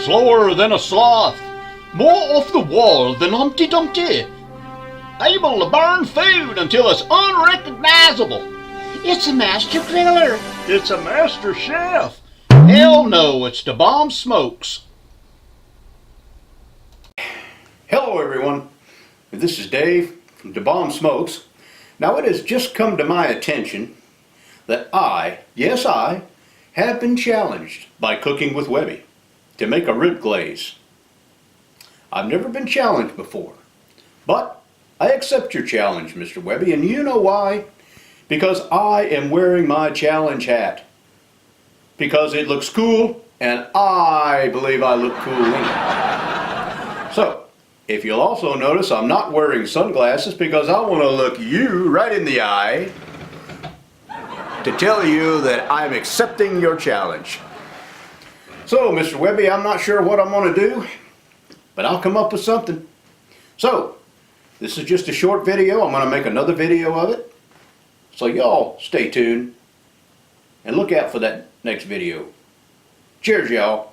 slower than a sloth, more off the wall than Humpty Dumpty, able to burn food until it's unrecognizable. It's a master griller. It's a master chef. Hell no, it's DaBomb Smokes. Hello everyone, this is Dave from DaBomb Smokes. Now it has just come to my attention that yes I, have been challenged by Cooking with Webby to make a rib glaze. I've never been challenged before, but I accept your challenge, Mr. Webby, and you know why? Because I am wearing my challenge hat. Because it looks cool, and I believe I look cool in it. So, if you'll also notice, I'm not wearing sunglasses because I want to look you right in the eye to tell you that I'm accepting your challenge. So, Mr. Webby, I'm not sure what I'm going to do, but I'll come up with something. So, this is just a short video. I'm going to make another video of it. So y'all stay tuned and look out for that next video. Cheers, y'all.